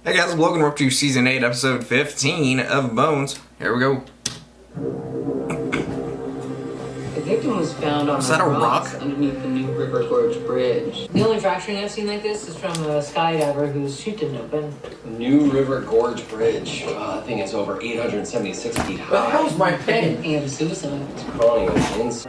Hey guys, welcome up to Season 8, Episode 15 of Bones. Here we go. The victim was found on a rock underneath the New River Gorge Bridge. The only fracturing I've seen like this is from a skydiver whose chute didn't open. New River Gorge Bridge. I think it's over 876 feet high. The hell's my pen? And suicide. It's crawling with wings.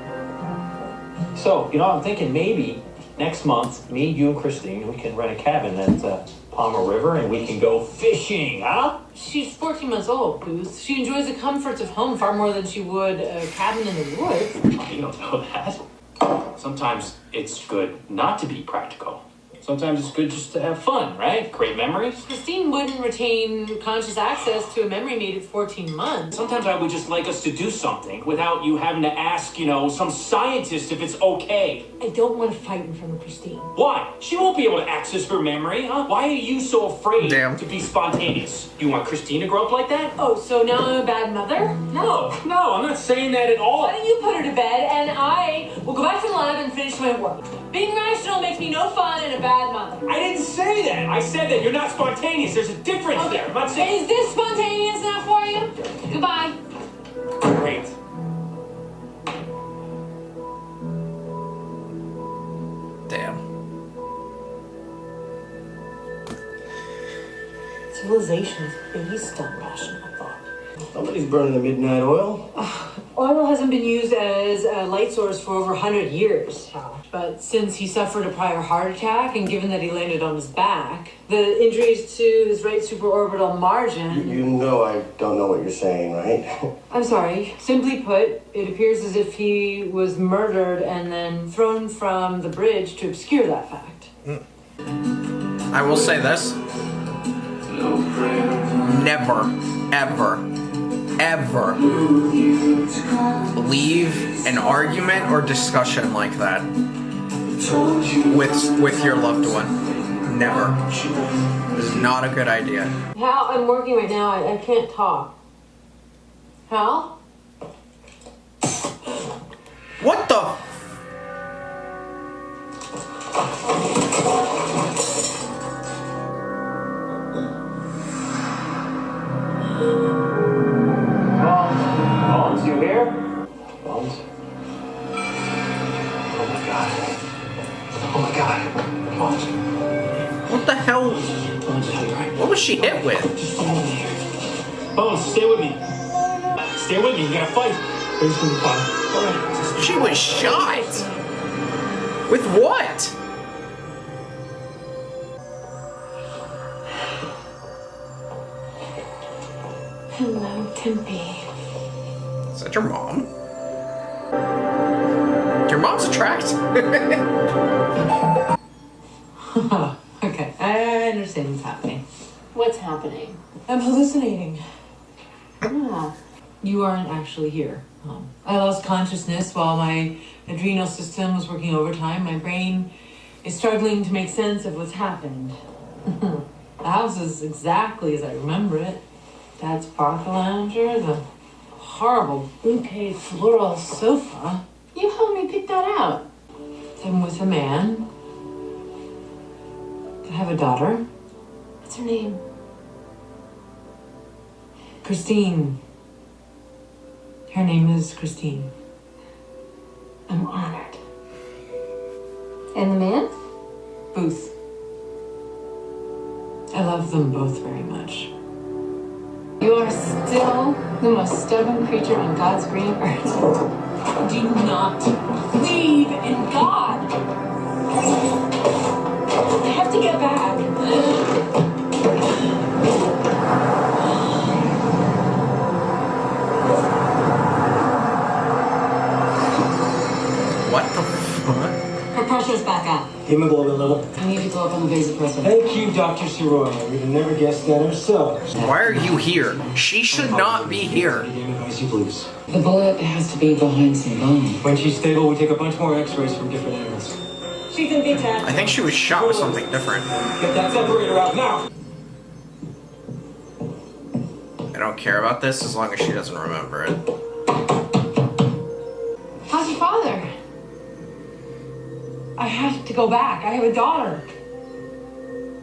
So, I'm thinking maybe next month, me, you, and Christine, we can rent a cabin at Palmer River and we can go fishing, huh? She's 14 months old, Booth. She enjoys the comforts of home far more than she would a cabin in the woods. Oh, you don't know that. Sometimes it's good not to be practical. Sometimes it's good just to have fun, right? Great memories. Christine wouldn't retain conscious access to a memory made at 14 months. Sometimes I would just like us to do something without you having to ask, some scientist if it's okay. I don't want to fight in front of Christine. Why? She won't be able to access her memory, huh? Why are you so afraid to be spontaneous? You want Christine to grow up like that? Oh, so now I'm a bad mother? No, I'm not saying that at all. Why don't you put her to bed and I will go back to the lab and finish my work? Being rational makes me no fun and a bad mother. I didn't say that. I said that you're not spontaneous. There's a difference there. I'm not saying... Is this spontaneous enough for you? Goodbye. Great. Damn. Civilization is based on rational thought. Somebody's burning the midnight oil. Oil hasn't been used as a light source for over 100 years. But since he suffered a prior heart attack, and given that he landed on his back, the injuries to his right supraorbital margin... You know I don't know what you're saying, right? I'm sorry. Simply put, it appears as if he was murdered and then thrown from the bridge to obscure that fact. I will say this. Never, ever, ever leave an argument or discussion like that with your loved one. Never. This is not a good idea. Hal, I'm working right now. I can't talk. Hal? What the? Bones, you here? Bones? Oh my god. Bones. What the hell? Bones, are you right? What was she hit with? Bones, stay with me. Stay with me. You gotta fight. Everything's gonna be fine. All right. She was shot. With what? Hello, Tempe. Is that your mom? Your mom's attractive. Okay, I understand what's happening. What's happening? I'm hallucinating. Ah, You aren't actually here. I lost consciousness while my adrenal system was working overtime. My brain is struggling to make sense of what's happened. The house is exactly as I remember it. Dad's parka lounger, the horrible bouquet floral sofa. you helped me pick that out. I'm with a man. I have a daughter, What's her name? Christine. Her name is Christine. I'm honored. And the man? Booth. I love them both very much. You are still the most stubborn creature on God's green earth. Do not believe in God. I have to get back. What the fuck? Her pressure's back up. Hemoglobin level. I need to go up on the vasopressin. Thank you, Dr. Siroy. We'd have never guessed that ourselves. Why are you here? She should not be here. Icy blues. The bullet has to be behind some bone. When she's stable, we take a bunch more x-rays from different angles. She's in big time. I think she was shot with something different. Get that separator out now! I don't care about this as long as she doesn't remember it. How's your father? I have to go back. I have a daughter.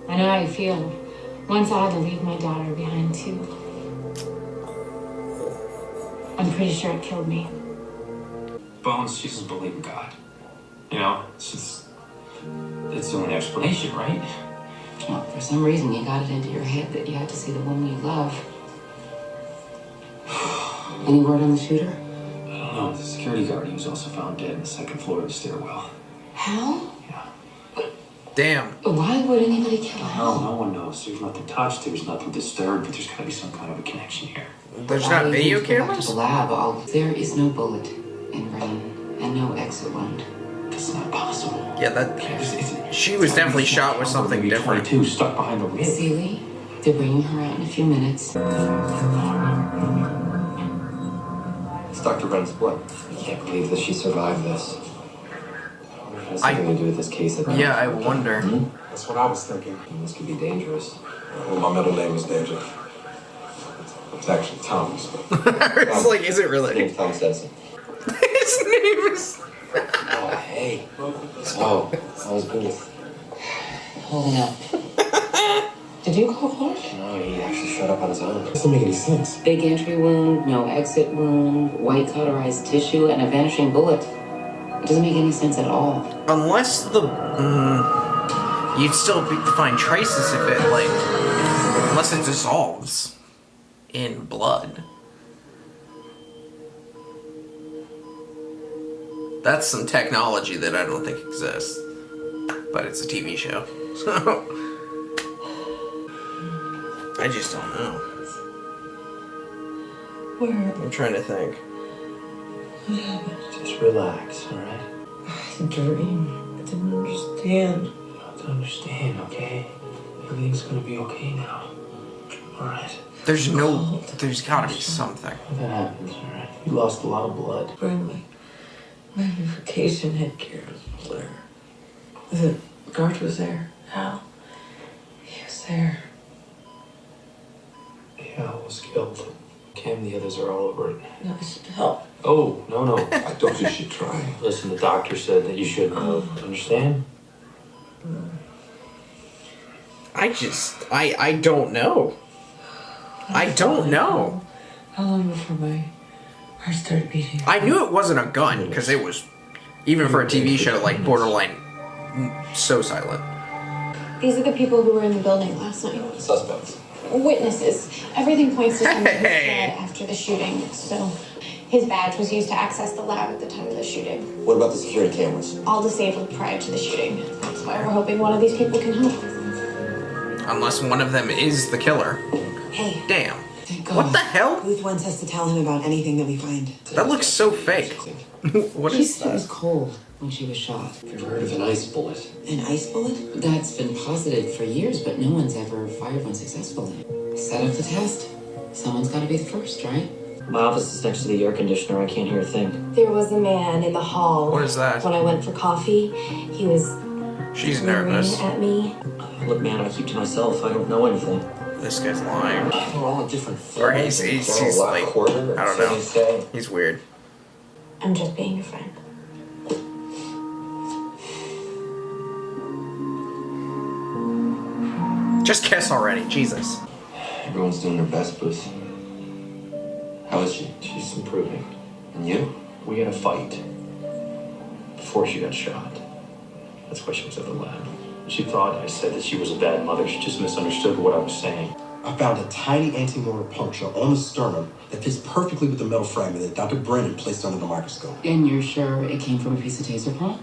I know how you feel. Once I had to leave my daughter behind too. I'm pretty sure it killed me. Bones, she doesn't believe in God. You know, it's the only explanation, right? Well, for some reason you got it into your head that you had to see the woman you love. Any word on the shooter? I don't know. The security guard, he was also found dead on the second floor of the stairwell. Hal? Yeah. Damn. Why would anybody kill Hal? No one knows. There's nothing touched. There's nothing disturbed, but there's got to be some kind of a connection here. There's not video cameras? To the lab. There is no bullet in brain and no exit wound. That's not possible. Yeah, that. She was definitely shot with something different. 22 stuck behind the wheel. Seeley, they're bringing her out in a few minutes. It's Dr. Brennan's blood. I can't believe that she survived this. It has something to do with this case. Yeah, I wonder. That's what I was thinking. This could be dangerous. Well, my middle name is Danger. It's actually Thomas. It's like, is it His really? name's Tom Stetson. His name is. Oh, hey. Oh, I was Booth. Holding up. Did you call Clark? No, he actually showed up on his own. Doesn't make any sense. Big entry wound, no exit wound, white cauterized tissue, and a vanishing bullet. It doesn't make any sense at all. Unless the. You'd still find traces if it, like. Unless it dissolves in blood. That's some technology that I don't think exists. But it's a TV show. So. I just don't know. Where? I'm trying to think. Just relax, all right? A dream. I didn't understand. You have to understand, okay? Everything's gonna be okay now. All right? There's gotta be something. That happens, all right? You lost a lot of blood. Wearing my magnification headgear was Blair. The guard was there. Hal. He was there. Hal was killed. Cam and the others are all over it. No, I should help. Oh, no. I thought you should try. Listen, the doctor said that you shouldn't have. Understand? I don't know. I don't know. How long before my heart started beating? I knew it wasn't a gun, because it was, even for a TV show, like, borderline so silent. These are the people who were in the building last night. Suspects. Witnesses. Everything points to someone who was Hey. dead after the shooting. So his badge was used to access the lab at the time of the shooting. What about the security cameras? All disabled prior to the shooting. That's why we're hoping one of these people can help. Unless one of them is the killer. Hey, Damn. thank God. What the hell? Booth wants us to tell him about anything that we find. That looks so fake. What She is said it was that? cold when she was shot. Have you ever heard of an ice bullet? An ice bullet? That's been posited for years, but no one's ever fired one successfully. Set up the test. Someone's got to be the first, right? My office is next to the air conditioner. I can't hear a thing. There was a man in the hall. What is that? When I went for coffee, he was She's glaring nervous. at me. Look, man, I keep to myself. I don't know anything. This guy's lying. We're all different Or forms. he's They're all a lot like, quarter, I don't so know. they say. He's weird. I'm just being a friend. Just kiss already, Jesus. Everyone's doing their best, Booth. How is she? She's improving. And you? We had a fight before she got shot. That's why she was at the lab. She thought I said that she was a bad mother. She just misunderstood what I was saying. I found a tiny antemolar puncture on the sternum that fits perfectly with the metal fragment that Dr. Brennan placed under the microscope. And you're sure it came from a piece of taser prop?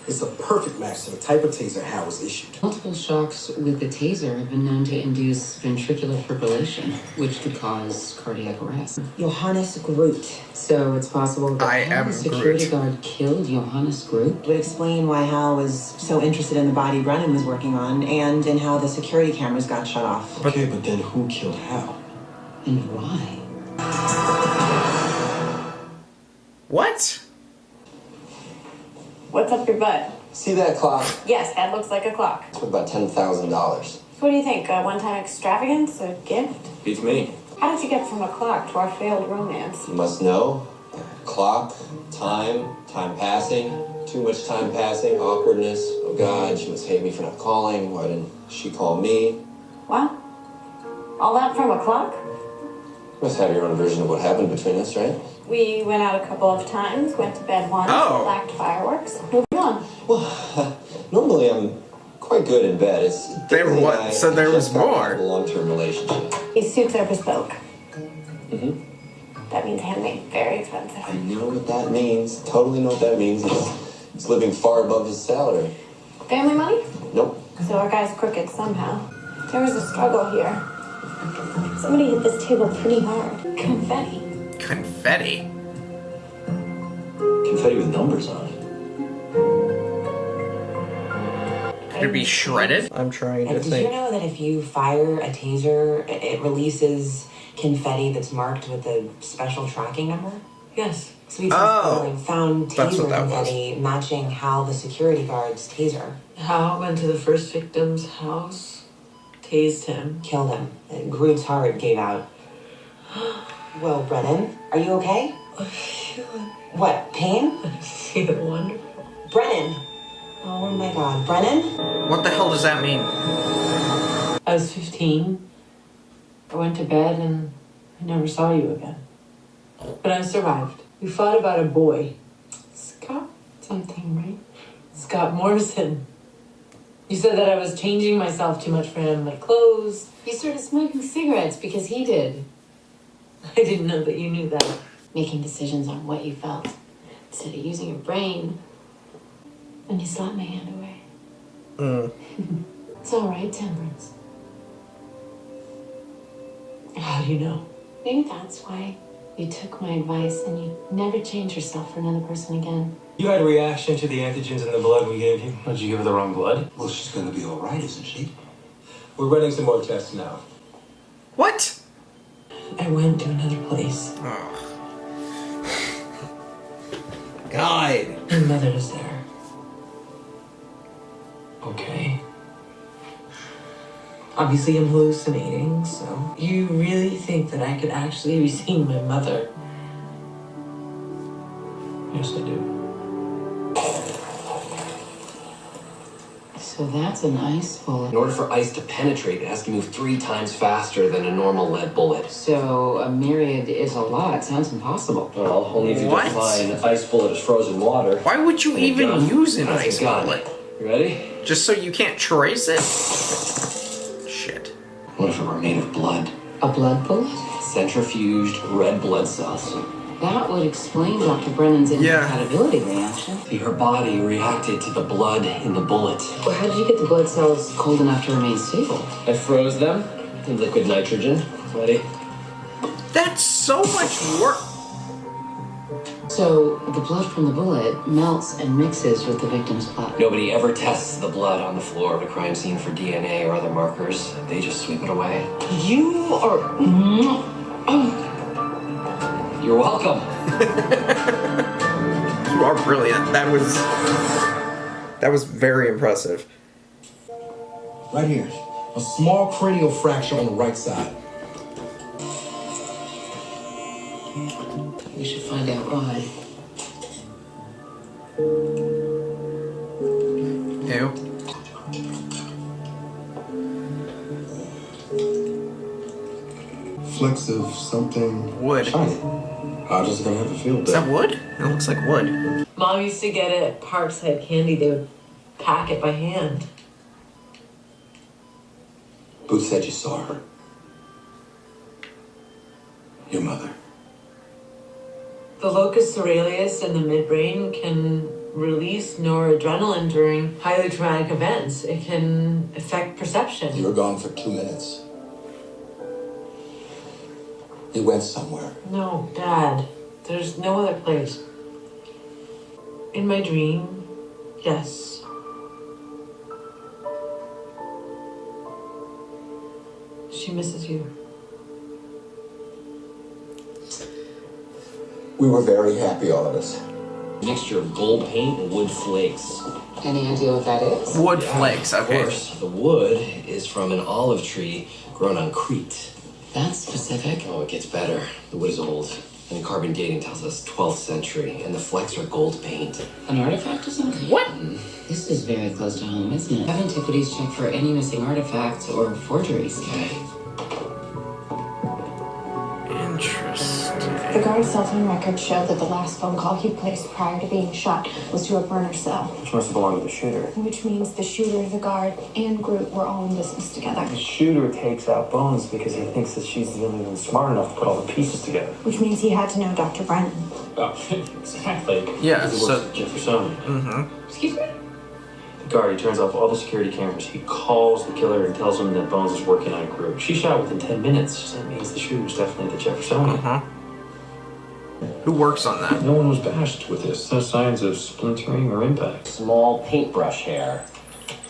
It's a perfect match to the type of taser Hal was issued. Multiple shocks with the taser have been known to induce ventricular fibrillation, which could cause cardiac arrest. Johannes Groot. So it's possible that I Hal, am the security Groot. guard killed Johannes Groot? Would explain why Hal was so interested in the body Brennan was working on and in how the security cameras got shut off. Okay, but then who killed Hal? And why? What? What's up your butt? See that clock? Yes, that looks like a clock. It's worth about $10,000. So what do you think? A one-time extravagance? A gift? Beats me. How did you get from a clock to our failed romance? You must know. Clock, time passing, Too much time passing, awkwardness. Oh God, she must hate me for not calling. Why didn't she call me? What? All that from a clock? You must have your own version of what happened between us, right? We went out a couple of times, went to bed once, Oh. lacked fireworks. Moving on. Well, normally I'm quite good in bed. It's There Daisy and was- I so there was just got more. out of a long-term relationship. These suits are bespoke. Mm-hmm. That means handmade, very expensive. I know what that means. Totally know what that means. He's living far above his salary. Family money? Nope. So our guy's crooked somehow. There was a struggle here. Somebody hit this table pretty hard. Confetti. Confetti? Confetti with numbers on it. Could it be shredded? I'm trying to Did you think. know that if you fire a taser, it releases confetti that's marked with a special tracking number? Yes. Sweet Oh, found that's taser what that was. confetti matching how the security guards taser Hal went to the first victim's house, tased him. killed him. Groot's heart gave out. Well, Brennan, are you okay? What, pain? Feel wonderful. Brennan! Oh my god, Brennan? What the hell does that mean? I was 15. I went to bed and I never saw you again. But I survived. We fought about a boy. Scott something, right? Scott Morrison. You said that I was changing myself too much for him, my clothes. You started smoking cigarettes because he did. I didn't know that you knew that. Making decisions on what you felt instead of using your brain. And you slapped my hand away. It's all right, Temperance. How do you know? Maybe that's why you took my advice and you never change yourself for another person again. You had a reaction to the antigens in the blood we gave you. Did you give her the wrong blood? Well, she's gonna be all right, isn't she? We're running some more tests now. What? I went to another place. God. My mother was there. Okay. Obviously, I'm hallucinating, so. You really think that I could actually be seeing my mother? Yes, I do. So that's an ice bullet. In order for ice to penetrate, it has to move 3 times faster than a normal lead bullet. So a myriad is a lot. Sounds impossible. Well, only if you What? define ice bullet as frozen water. Why would you And a even gun. use an That's a ice gun. bullet? You ready? Just so you can't trace it? Shit. What if it were made of blood? A blood bullet? Centrifuged red blood cells. That would explain Dr. Brennan's incompatibility reaction. See, her body reacted to the blood in the bullet. Well, how did you get the blood cells cold enough to remain stable? I froze them in liquid nitrogen. Ready? That's so much work. So the blood from the bullet melts and mixes with the victim's blood. Nobody ever tests the blood on the floor of a crime scene for DNA or other markers. They just sweep it away. You are... You're welcome. You are brilliant. That was very impressive. Right here. A small cranial fracture on the right side. We should find out why. Ew. Flecks of something Wood. shiny. I'm just gonna have to feel Is that wood? It looks like wood. Mom used to get it at Parkside Candy. They would pack it by hand. Booth said you saw her. Your mother. The locus coeruleus and the midbrain can release noradrenaline during highly traumatic events. It can affect perception. You were gone for 2 minutes. You went somewhere. No, Dad. There's no other place. In my dream, yes. She misses you. We were very happy, all of us. Mixture of gold paint and wood flakes. Any idea what that is? Wood flakes, Of okay. course, the wood is from an olive tree grown on Crete. That's specific. Oh, it gets better. The wood is old. And the carbon dating tells us 12th century, and the flecks are gold paint. An artifact or something? What? This is very close to home, isn't it? Have Antiquities check for any missing artifacts or forgeries. Okay. Interesting. The guard's cell phone records show that the last phone call he placed prior to being shot was to a burner cell. Which must have belonged to the shooter. Which means the shooter, the guard, and Groot were all in business together. The shooter takes out Bones because he thinks that she's the only one smart enough to put all the pieces together. Which means he had to know Dr. Brennan. Oh, exactly. Yeah, Because he works at Jefferson. Mm-hmm. Excuse me? The guard, he turns off all the security cameras. He calls the killer and tells him that Bones is working on a group. She shot within 10 minutes. So that means the shooter's definitely the Jeffersonian. Uh-huh. Who works on that? No one was bashed with this. No signs of splintering or impact. Small paintbrush hair.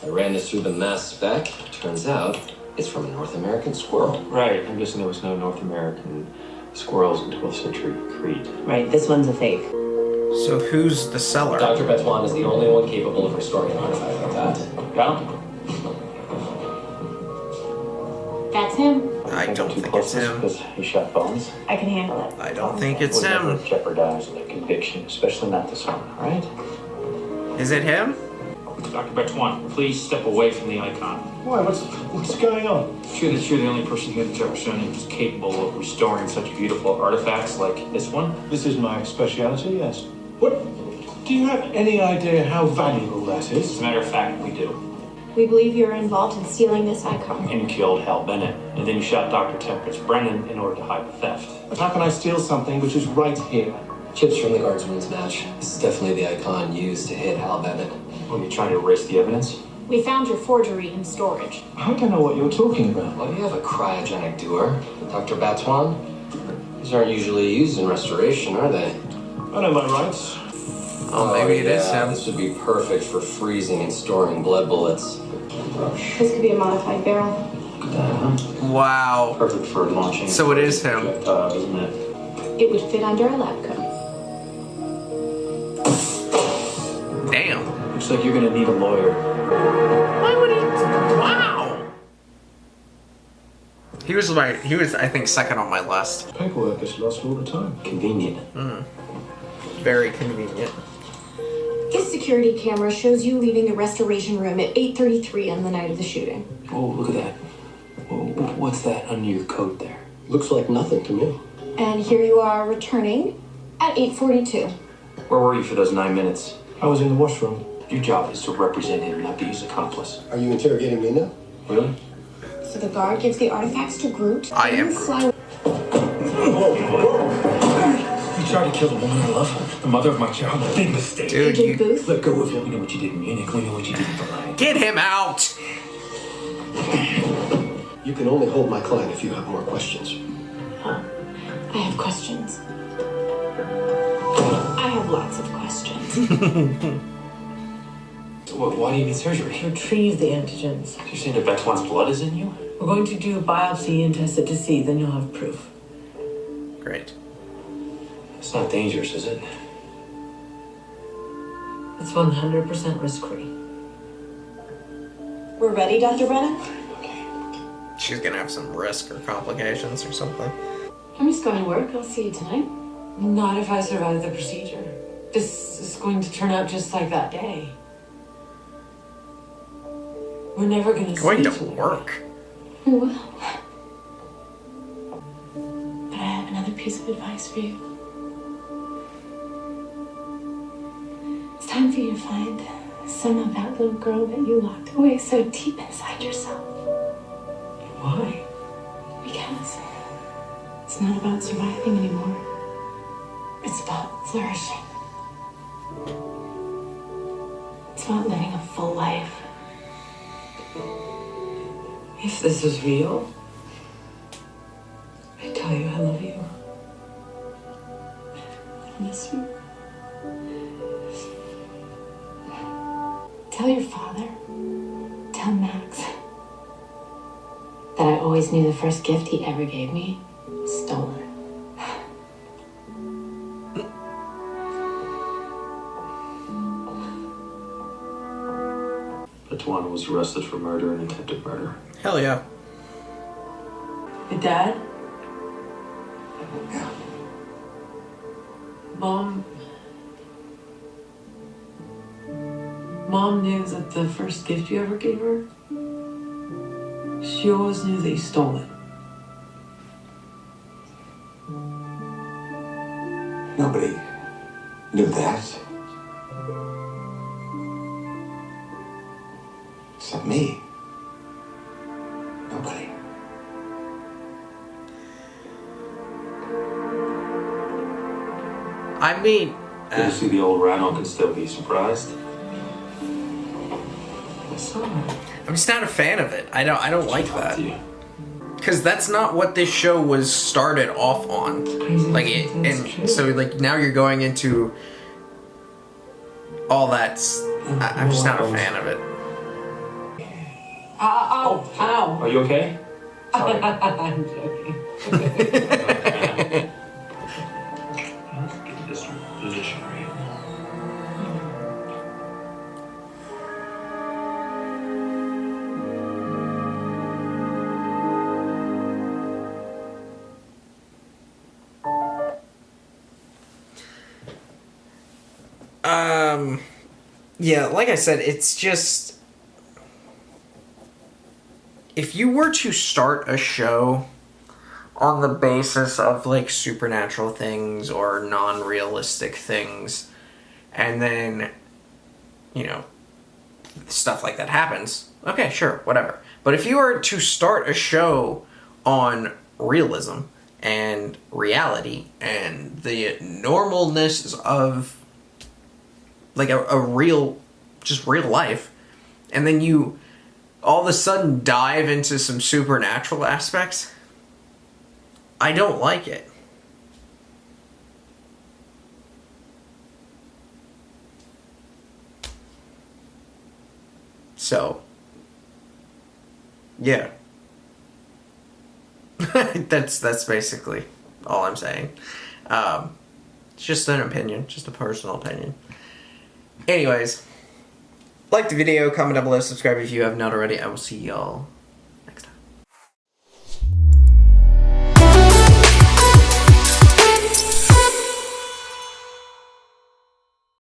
I ran this through the mass spec. Turns out it's from a North American squirrel. Right. I'm guessing there was no North American squirrels in 12th century Crete. Right, this one's a fake. So who's the seller? Dr. Betuan is the only one capable of restoring an artifact like that. Got him? That's him. I don't think it's him. Because he shot Bones. I can handle it. I don't think it's Would never him. jeopardize their conviction, especially not this one, all right? Is it him? Dr. Betuan, please step away from the icon. Why? What's going on? Sure that you're the only person here at the Jeffersonian who's capable of restoring such beautiful artifacts like this one? This is my speciality, yes. What? Do you have any idea how valuable that As is? a matter of fact, we do. We believe you're involved in stealing this icon. And you killed Hal Bennett, and then you shot Dr. Temperance Brennan in order to hide the theft. But how can I steal something which is right here? Chips from the guardsman's match. This is definitely the icon used to hit Hal Bennett. Were you trying to erase the evidence? We found your forgery in storage. I don't know what you're talking about. Well, you have a cryogenic doer, Dr. Betuan. These aren't usually used in restoration, are they? I know my rights. Oh, maybe it is yeah, him. This would be perfect for freezing and storing blood bullets. This could be a modified barrel. Look at that, huh? Wow. Perfect for launching. So it is him. Projectile, isn't it? It would fit under a lab coat. Damn. Looks like you're gonna need a lawyer. Why would he? Wow. He was, I think, second on my list. Paperwork is lost all the time. Convenient. Very convenient. This security camera shows you leaving the restoration room at 8:33 on the night of the shooting. Oh, look at that. What's that under your coat there? Looks like nothing to me. And here you are returning at 8:42. Where were you for those 9 minutes? I was in the washroom. Your job is to represent him, not be his accomplice. Are you interrogating me now? Really? So the guard gives the artifacts to Groot. I am You fly- You tried to kill the woman I love, the mother of my child. Big mistake. Dude, Agent you, Booth. Let go of it. We know what you did in Munich. We know what you did in Berlin. get him out. You can only hold my client if you have more questions. I have questions. I have lots of questions. Why do you need surgery? Retrieve the antigens. You're saying that Betuan's blood is in you? We're going to do a biopsy and test it to see, then you'll have proof. Great. It's not dangerous, is it? It's 100% risk-free. We're ready, Dr. Brennan? She's gonna have some risk or complications or something. I'm just going to work. I'll see you tonight. Not if I survive the procedure. This is going to turn out just like that day. We're never going to Going see to each other. I work. will. But I have another piece of advice for you. It's time for you to find some of that little girl that you locked away so deep inside yourself. Why? Because it's not about surviving anymore. It's about flourishing. It's about living a full life. If this is real, I tell you I love you. I miss you. Tell your father, tell Max, that I always knew the first gift he ever gave me was stolen. Betuan was arrested for murder and attempted murder. Hell yeah. Your dad? Mom knew that the first gift you ever gave her, she always knew that you stole it. Nobody knew that. Except me. Nobody. I mean, Good to see the old rhino can still be surprised. I'm just not a fan of it. I don't like that. Because that's not what this show was started off on. Like it, and so like now you're going into all that. I'm just not a fan of it. Ow. Are you okay? Sorry. I'm joking. Let's get this position right. Yeah, like I said, it's just, if you were to start a show on the basis of like supernatural things or non-realistic things, and then, you know, stuff like that happens, okay, sure, whatever. But if you were to start a show on realism and reality and the normalness of like a real, just real life, and then you all of a sudden dive into some supernatural aspects, I don't like it. So, yeah. that's basically all I'm saying. It's just an opinion, just a personal opinion. Anyways, like the video, comment down below, subscribe if you have not already. I will see y'all